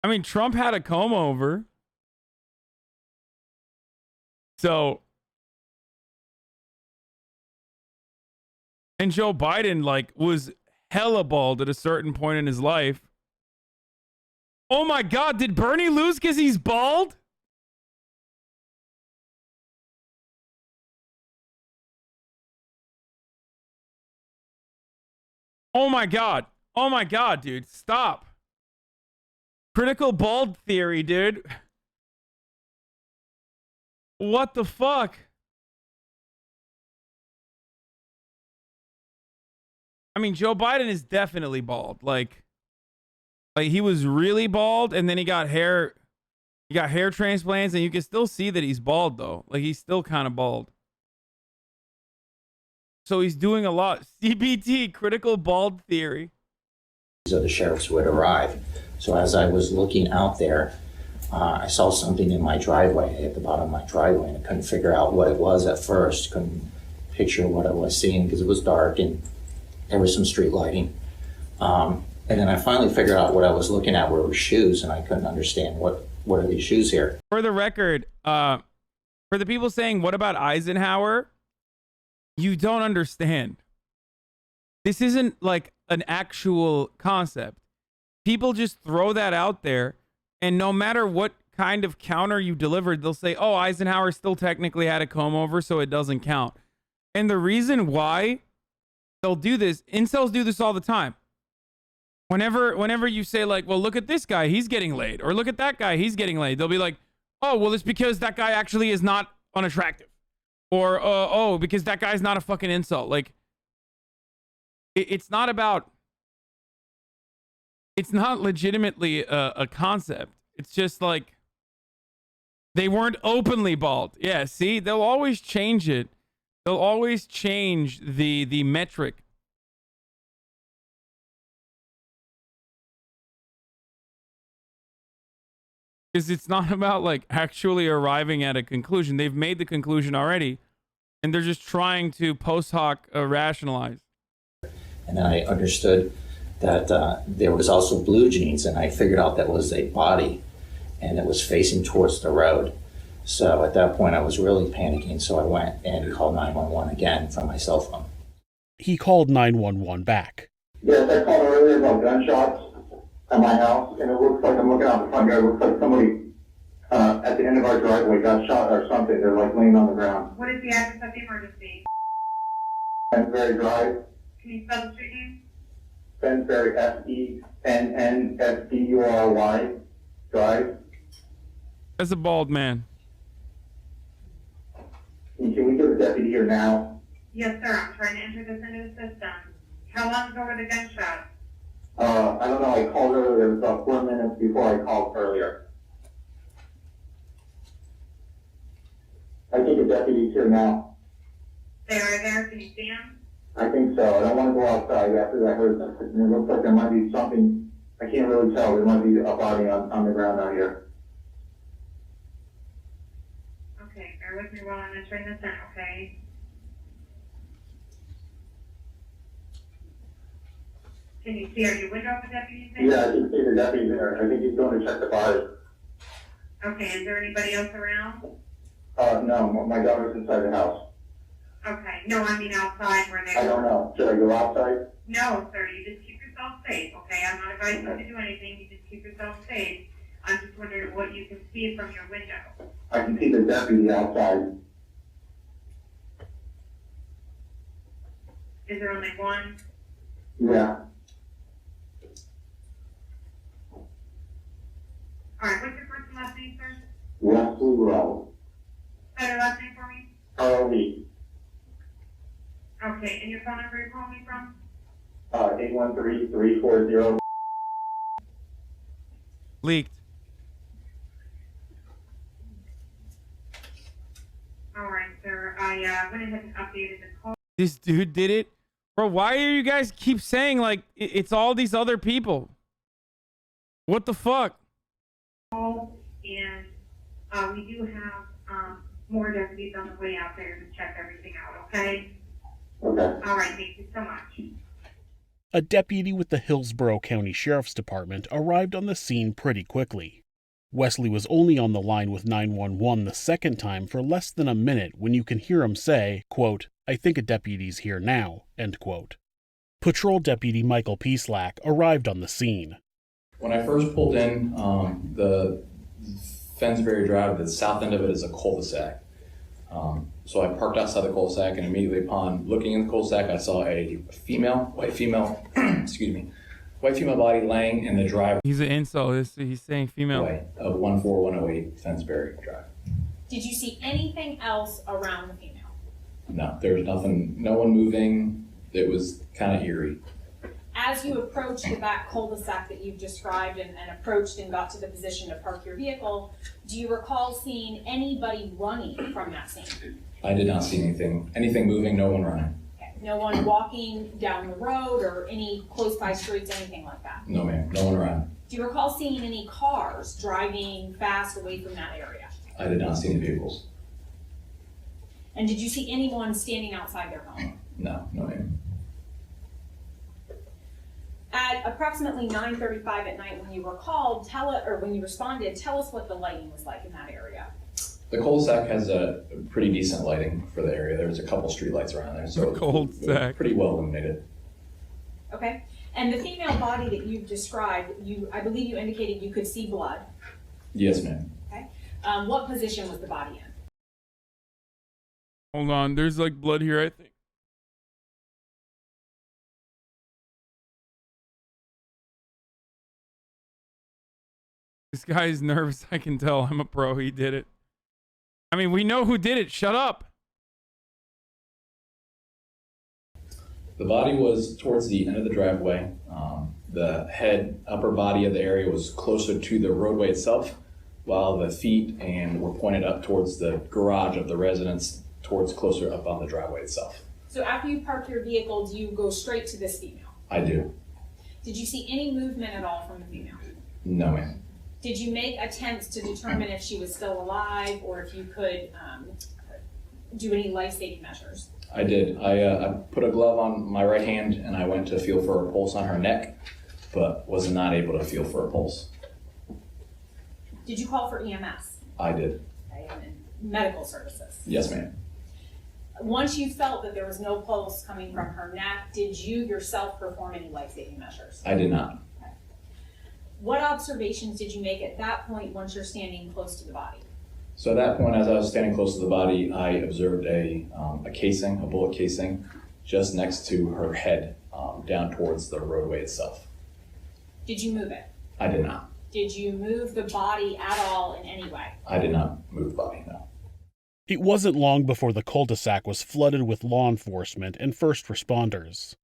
I mean, Trump had a comb over. So, and Joe Biden like was hella bald at a certain point in his life. Oh my God, did Bernie lose because he's bald? Oh my God. Oh my God, dude. Stop. Critical bald theory, dude. What the fuck? I mean, Joe Biden is definitely bald. Like he was really bald, and then he got hair transplants, and you can still see that he's bald though. Like he's still kind of bald. So he's doing a lot. CBT, critical bald theory. Of the sheriffs would arrive. So as I was looking out there, I saw something in my driveway, at the bottom of my driveway, and I couldn't figure out what it was at first. Couldn't picture what I was seeing because it was dark and there was some street lighting. And then I finally figured out what I was looking at were shoes, and I couldn't understand what are these shoes here. For the record, for the people saying, what about Eisenhower? You don't understand. This isn't like an actual concept. People just throw that out there, and no matter what kind of counter you delivered, they'll say, oh, Eisenhower still technically had a comb over, so it doesn't count. And the reason why they'll do this, incels do this all the time. Whenever you say, like, well, look at this guy, he's getting laid, or look at that guy, he's getting laid, they'll be like, oh, well, it's because that guy actually is not unattractive. Or, oh, because that guy's not a fucking incel. Like, it's not about, it's not legitimately a concept. It's just like, they weren't openly bald. Yeah, see, they'll always change it. They'll always change the metric. Because it's not about like actually arriving at a conclusion. They've made the conclusion already, and they're just trying to post hoc rationalize. And then I understood that there was also blue jeans, and I figured out that was a body, and it was facing towards the road. So at that point, I was really panicking, so I went and called 911 again from my cell phone. He called 911 back. Yes, I called earlier about gunshots at my house, and it looks like, I'm looking out the front yard, it looks like somebody at the end of our driveway got shot or something. They're like laying on the ground. What is the address of the emergency? Fensbury Drive. Can you spell the street name? Fensbury, Fennsbury Drive. As a bald man. Can we get a deputy here now? Yes, sir. I'm trying to enter this into the system. How long ago were the gunshots? I don't know. I called earlier. It was about 4 minutes before I called earlier. I think a deputy's here now. They are there. Can you see them? I think so. I don't want to go outside after I heard them. It looks like there might be something. I can't really tell. There might be a body on the ground out here. Okay, bear with me while I'm entering this in, okay? Can you see, are you window of the deputy's in? Yeah, I can see the deputy there. I think he's going to check the body. Okay, is there anybody else around? No, my daughter's inside the house. Okay, no, I mean outside where they I don't know. Should I go outside? No, sir, you just keep yourself safe, okay? I'm not advising you to do anything, you just keep yourself safe. I'm just wondering what you can see from your window. I can see the deputy outside. Is there only one? Yeah. Alright, what's your first and last name, sir? Wesley Rowe. Spell your last name for me? R-O-E. Okay, and your phone number you're calling me from? 813-340. Leaked. Alright, sir, I went ahead and updated the call. This dude did it? Bro, why do you guys keep saying, like, it's all these other people? What the fuck? And we do have more deputies on the way out there to check everything out, okay? Okay. Alright, thank you so much. A deputy with the Hillsborough County Sheriff's Department arrived on the scene pretty quickly. Wesley was only on the line with 911 the second time for less than a minute when you can hear him say, quote, I think a deputy's here now, end quote. Patrol Deputy Michael Pieslack arrived on the scene. When I first pulled in, the Fensbury Drive, the south end of it is a cul-de-sac. So I parked outside the cul-de-sac, and immediately upon looking in the cul-de-sac, I saw a white female body laying in the driveway. He's an incel. He's saying female. Of 14108 Fensbury Drive. Did you see anything else around the female? No, there was nothing, no one moving. It was kind of eerie. As you approached the back cul-de-sac that you've described and approached and got to the position to park your vehicle, do you recall seeing anybody running from that scene? I did not see anything moving, no one running. Okay. No one walking down the road or any close by streets, anything like that? No ma'am, no one around. Do you recall seeing any cars driving fast away from that area? I did not see any vehicles. And did you see anyone standing outside their home? No ma'am. At approximately 9:35 at night, when you were called, when you responded, tell us what the lighting was like in that area. The cul-de-sac has a pretty decent lighting for the area. There's a couple street lights around there, so The cul-de-sac. pretty well illuminated. Okay. And the female body that you've described, I believe you indicated you could see blood. Yes, ma'am. Okay. What position was the body in? Hold on, there's like blood here, I think. This guy is nervous, I can tell. I'm a pro, he did it. I mean, we know who did it, shut up. The body was towards the end of the driveway. The head, upper body of the area was closer to the roadway itself, while the feet were pointed up towards the garage of the residence, towards closer up on the driveway itself. So after you park your vehicle, do you go straight to this female? I do. Did you see any movement at all from the female? No, ma'am. Did you make attempts to determine if she was still alive or if you could do any life-saving measures? I did. I put a glove on my right hand and I went to feel for a pulse on her neck, but was not able to feel for a pulse. Did you call for EMS? I did. And medical services? Yes, ma'am. Once you felt that there was no pulse coming from her neck, did you yourself perform any life-saving measures? I did not. Okay. What observations did you make at that point once you're standing close to the body? So at that point, as I was standing close to the body, I observed a casing, a bullet casing, just next to her head, down towards the roadway itself. Did you move it? I did not. Did you move the body at all in any way? I did not move the body, no. It wasn't long before the cul-de-sac was flooded with law enforcement and first responders.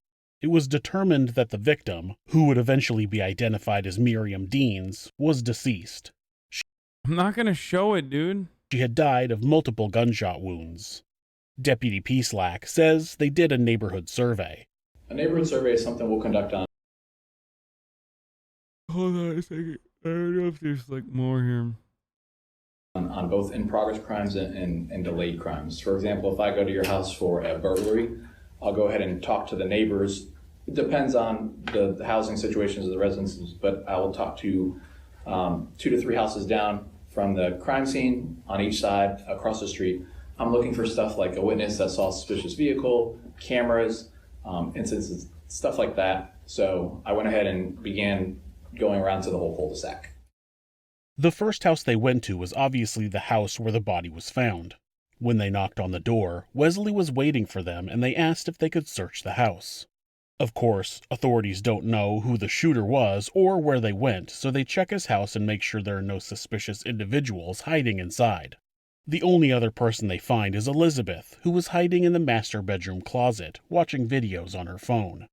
It was determined that the victim, who would eventually be identified as Miriam Deans, was deceased. I'm not gonna show it, dude. She had died of multiple gunshot wounds. Deputy Peaslack says they did a neighborhood survey. A neighborhood survey is something we'll conduct on. Hold on a second. I don't know if there's like more here. On both in-progress crimes and delayed crimes. For example, if I go to your house for a burglary, I'll go ahead and talk to the neighbors. It depends on the housing situations of the residences, but I will talk to 2 to 3 houses down from the crime scene on each side across the street. I'm looking for stuff like a witness that saw a suspicious vehicle, cameras, instances, stuff like that. So I went ahead and began going around to the whole cul-de-sac. The first house they went to was obviously the house where the body was found. When they knocked on the door, Wesley was waiting for them and they asked if they could search the house. Of course, authorities don't know who the shooter was or where they went, so they check his house and make sure there are no suspicious individuals hiding inside. The only other person they find is Elizabeth, who was hiding in the master bedroom closet, watching videos on her phone.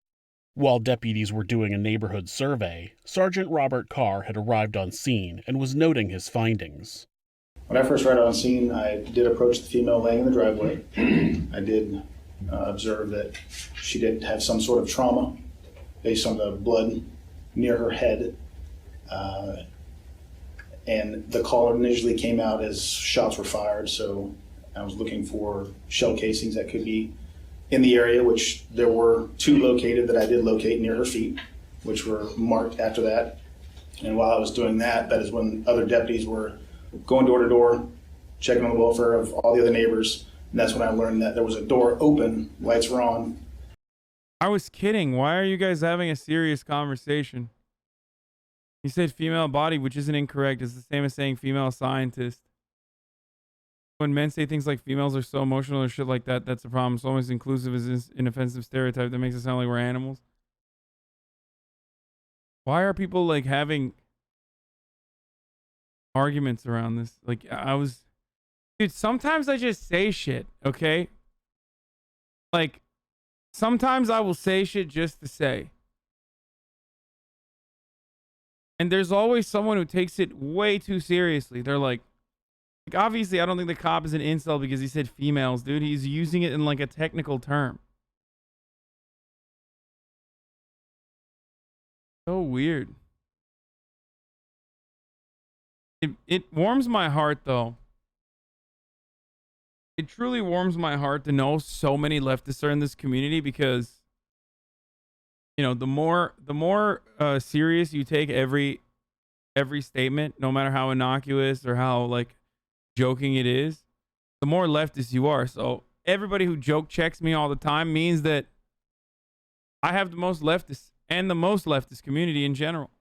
While deputies were doing a neighborhood survey, Sergeant Robert Carr had arrived on scene and was noting his findings. When I first arrived on scene, I did approach the female laying in the driveway. I did observe that she did have some sort of trauma based on the blood near her head. And the call initially came out as shots were fired, so I was looking for shell casings that could be in the area, which there were 2 located that I did locate near her feet, which were marked after that. And while I was doing that, that is when other deputies were going door to door, checking on the welfare of all the other neighbors. And that's when I learned that there was a door open, lights were on. I was kidding. Why are you guys having a serious conversation? You said female body, which isn't incorrect. It's the same as saying female scientist. When men say things like females are so emotional or shit like that, that's the problem. It's almost inclusive as an offensive stereotype that makes it sound like we're animals. Why are people like having arguments around this? Like dude, sometimes I just say shit, okay? Like, sometimes I will say shit just to say. And there's always someone who takes it way too seriously. They're like, obviously, I don't think the cop is an incel because he said females, dude. He's using it in like a technical term. So weird. It warms my heart, though. It truly warms my heart to know so many leftists are in this community because, you know, the more serious you take every statement, no matter how innocuous or how like joking it is, the more leftist you are. So everybody who joke checks me all the time means that I have the most leftist and the most leftist community in general.